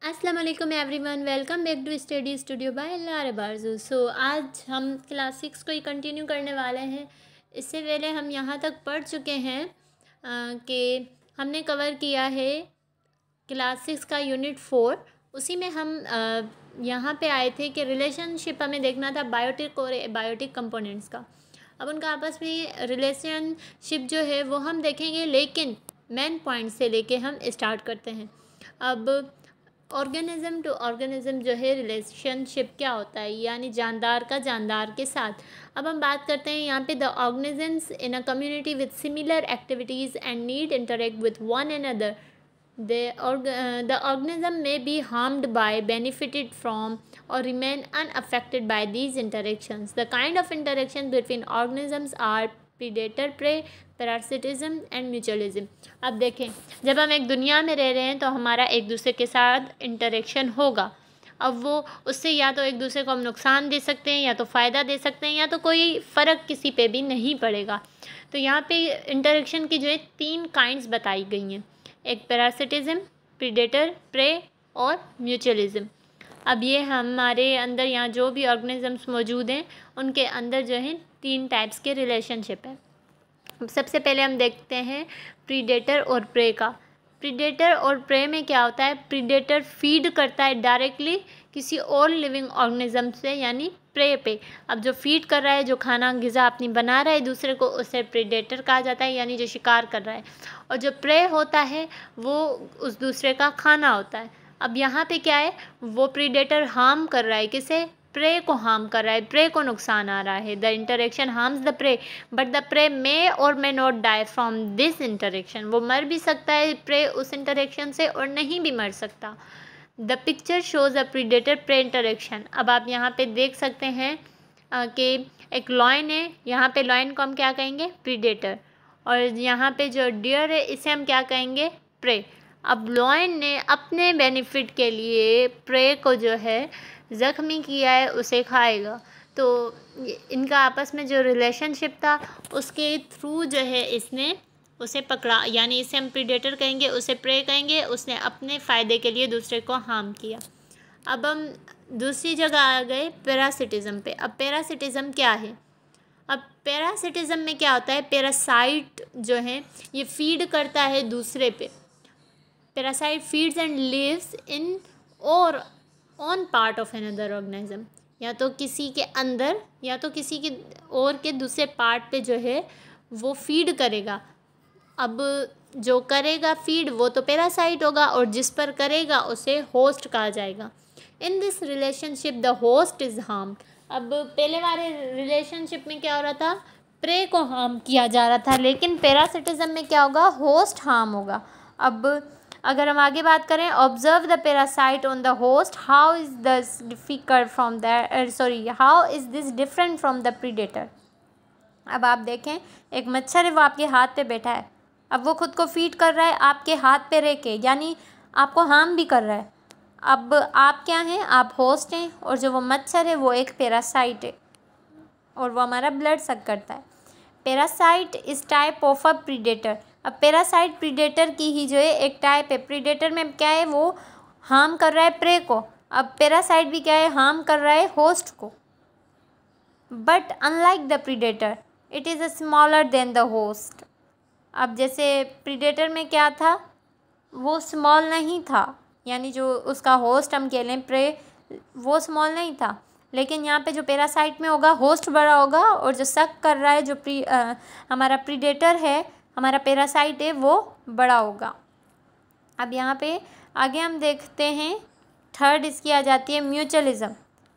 अस्सलाम वालेकुम everyone, welcome back to study studio by लारा बारजू। आज हम क्लास 6 को ही कंटिन्यू करने वाले हैं। इससे पहले हम यहाँ तक पढ़ चुके हैं कि हमने कवर किया है क्लास 6 का यूनिट 4। उसी में हम यहाँ पे आए थे कि रिलेशनशिप हमें देखना था बायोटिक और एबायोटिक कंपोनेंट्स का। अब उनका आपस में रिलेशनशिप जो है वो हम देखेंगे, लेकिन मेन पॉइंट से लेके हम स्टार्ट करते हैं। अब ऑर्गेनिज्म टू ऑर्गेनिज्म जो है रिलेशनशिप क्या होता है, यानी जानदार का जानदार के साथ। अब हम बात करते हैं यहाँ पे the organisms in a community with similar activities and need interact with one another. The organism may be harmed by, benefited from, or remain unaffected by these interactions. The kind of interactions between organisms are predator-prey, parasitism and mutualism. अब देखें, जब हम एक दुनिया में रह रहे हैं तो हमारा एक दूसरे के साथ इंटरेक्शन होगा। अब वो उससे या तो एक दूसरे को हम नुकसान दे सकते हैं, या तो फ़ायदा दे सकते हैं, या तो कोई फ़र्क किसी पे भी नहीं पड़ेगा। तो यहाँ पे इंटरेक्शन की जो है 3 काइंड्स बताई गई हैं, एक पैरासिटिज्म, प्रीडेटर प्रे और म्यूचुअलिज्म। अब ये हमारे अंदर यहाँ जो भी ऑर्गेनिजम्स मौजूद हैं उनके अंदर जो है 3 टाइप्स के रिलेशनशिप है। सबसे पहले हम देखते हैं प्रीडेटर और प्रे का। प्रीडेटर और प्रे में क्या होता है, प्रीडेटर फीड करता है डायरेक्टली किसी और लिविंग ऑर्गेनिज्म से, यानी प्रे पे। अब जो फीड कर रहा है, जो खाना ग़िज़ा अपनी बना रहा है दूसरे को, उसे प्रीडेटर कहा जाता है, यानी जो शिकार कर रहा है। और जो प्रे होता है वो उस दूसरे का खाना होता है। अब यहाँ पे क्या है, वो प्रीडेटर हार्म कर रहा है, किसे, प्रे को हार्म कर रहा है, प्रे को नुकसान आ रहा है। The interaction harms the prey but the prey may or may not die from this interaction. वो मर भी सकता है प्रे उस इंटरेक्शन से, और नहीं भी मर सकता। The picture shows a predator pray interaction. अब आप यहाँ पे देख सकते हैं कि एक लॉयन है, यहाँ पे लॉयन को हम क्या कहेंगे, प्रीडेटर, और यहाँ पे जो डियर है इसे हम क्या कहेंगे, प्रे। अब लॉयन ने अपने बेनिफिट के लिए प्रे को जो है ज़ख्मी किया है, उसे खाएगा। तो इनका आपस में जो रिलेशनशिप था उसके थ्रू जो है इसने उसे पकड़ा, यानी इसे हम प्रीडेटर कहेंगे, उसे प्रे कहेंगे। उसने अपने फ़ायदे के लिए दूसरे को हार्म किया। अब हम दूसरी जगह आ गए पैरासिटिज़म पे। अब पैरासिटिज़म क्या है, अब पैरासिटिज़म में क्या होता है, पैरासाइट जो है ये फीड करता है दूसरे पे। Parasite feeds and lives in or on part of another organism, या तो किसी के अंदर या तो किसी के और के दूसरे पार्ट पे जो है वो फीड करेगा। अब जो करेगा फीड वो तो पैरासाइट होगा, और जिस पर करेगा उसे होस्ट कहा जाएगा। In this relationship the host is harm. अब पहले वाले रिलेशनशिप में क्या हो रहा था, प्रे को हार्म किया जा रहा था, लेकिन पैरासिटिज्म में क्या होगा, होस्ट हार्म होगा। अब अगर हम आगे बात करें, observe the parasite on the host, how is this difficult from how is this different from the predator. अब आप देखें, एक मच्छर है, वो आपके हाथ पे बैठा है। अब वो खुद को फीड कर रहा है आपके हाथ पे रह के, यानी आपको हार्म भी कर रहा है। अब आप क्या हैं, आप होस्ट हैं, और जो वो मच्छर है वो एक पैरासाइट है, और वो हमारा ब्लड सक करता है। पैरासाइट इस टाइप ऑफ अ प्रीडेटर। अब पैरासाइट प्रीडेटर की ही जो है एक टाइप है। प्रीडेटर में क्या है, वो हार्म कर रहा है प्रे को। अब पैरासाइट भी क्या है, हार्म कर रहा है होस्ट को। But unlike the predator it is a smaller than the host. अब जैसे प्रीडेटर में क्या था, वो स्मॉल नहीं था, यानी जो उसका होस्ट हम कह लें प्रे, वो स्मॉल नहीं था। लेकिन यहाँ पे जो पैरासाइट में होगा होस्ट बड़ा होगा, और जो सक कर रहा है, जो हमारा प्रीडेटर है, हमारा पैरासाइट है, वो बड़ा होगा। अब यहाँ पे आगे हम देखते हैं, थर्ड इसकी आ जाती है म्यूचुअलिज्म।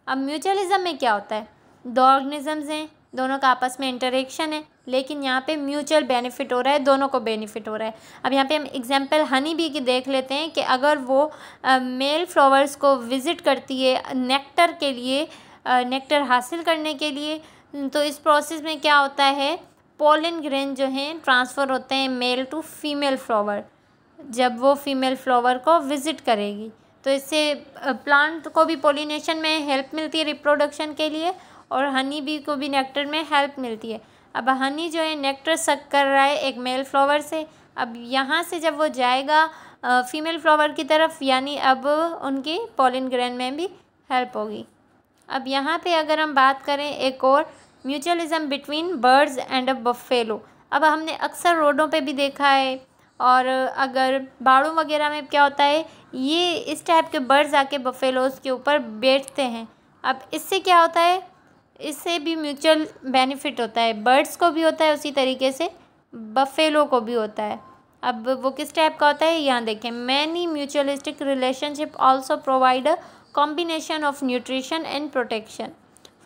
अब म्यूचुअलिज्म में क्या होता है, दो ऑर्गेनिजम्स हैं, दोनों का आपस में इंटरेक्शन है, लेकिन यहाँ पे म्यूचुअल बेनिफिट हो रहा है, दोनों को बेनिफिट हो रहा है। अब यहाँ पे हम एग्जांपल हनी बी की देख लेते हैं कि अगर वो मेल फ्लावर्स को विज़िट करती है नेक्टर के लिए, नेक्टर हासिल करने के लिए, तो इस प्रोसेस में क्या होता है, पोलन ग्रेन जो हैं ट्रांसफ़र होते हैं मेल टू फीमेल फ्लावर। जब वो फीमेल फ्लावर को विज़िट करेगी तो इससे प्लांट को भी पोलिनेशन में हेल्प मिलती है, रिप्रोडक्शन के लिए, और हनी बी को भी नेक्टर में हेल्प मिलती है। अब हनी जो है नेक्टर सक कर रहा है एक मेल फ्लावर से। अब यहाँ से जब वो जाएगा फीमेल फ्लावर की तरफ, यानी अब उनके पॉलिन ग्रैंड में भी हेल्प होगी। अब यहाँ पे अगर हम बात करें एक और, mutualism between birds and a buffalo. अब हमने अक्सर रोडों पे भी देखा है, और अगर बाड़ों वगैरह में क्या होता है, ये इस टाइप के बर्ड्स आके बफेलोज़ के ऊपर बैठते हैं। अब इससे क्या होता है, इससे भी म्यूचुअल बेनिफिट होता है, बर्ड्स को भी होता है, उसी तरीके से बफेलो को भी होता है। अब वो किस टाइप का होता है, यहाँ देखें, many mutualistic relationship also provide a combination of nutrition and protection.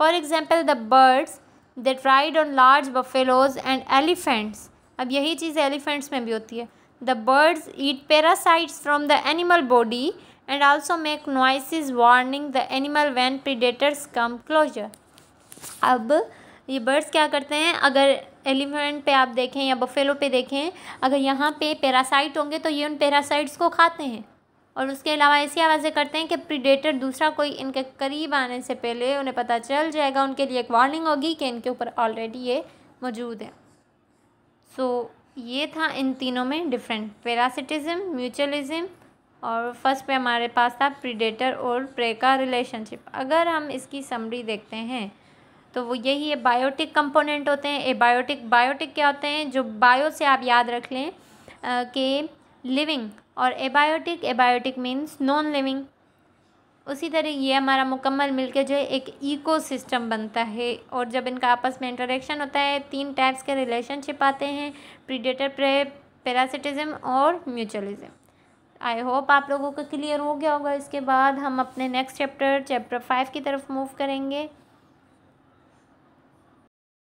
For example, the birds that ride on large buffaloes and elephants. अब यही चीज़ एलिफेंट्स में भी होती है। The birds eat parasites from the animal body and also make noises warning the animal when predators come closer. अब ये birds क्या करते हैं, अगर एलिफेंट पे आप देखें या बफेलो पे देखें, अगर यहाँ पे पैरासाइट होंगे तो ये उन पैरासाइट्स को खाते हैं, और उसके अलावा ऐसी आवाज़ें करते हैं कि प्रीडेटर दूसरा कोई इनके करीब आने से पहले उन्हें पता चल जाएगा, उनके लिए एक वार्निंग होगी कि इनके ऊपर ऑलरेडी ये मौजूद है। सो ये था इन तीनों में डिफरेंट, पैरासिटिज्म, म्यूचुअलिज्म, और फर्स्ट पे हमारे पास था प्रीडेटर और प्रे का रिलेशनशिप। अगर हम इसकी समरी देखते हैं तो वो यही है, बायोटिक कंपोनेंट होते हैं, बायोटिक क्या होते हैं, जो बायो से आप याद रख लें कि लिविंग, और एबायोटिक मीन्स नॉन लिविंग। उसी तरह ये हमारा मुकम्मल मिलके जो है एक इकोसिस्टम बनता है, और जब इनका आपस में इंटरेक्शन होता है 3 टाइप्स के रिलेशनशिप आते हैं, प्रीडेटर, प्रे, पैरासिटिज्म और म्यूचुअलिज्म। आई होप आप लोगों को क्लियर हो गया होगा। इसके बाद हम अपने नेक्स्ट चैप्टर 5 की तरफ मूव करेंगे।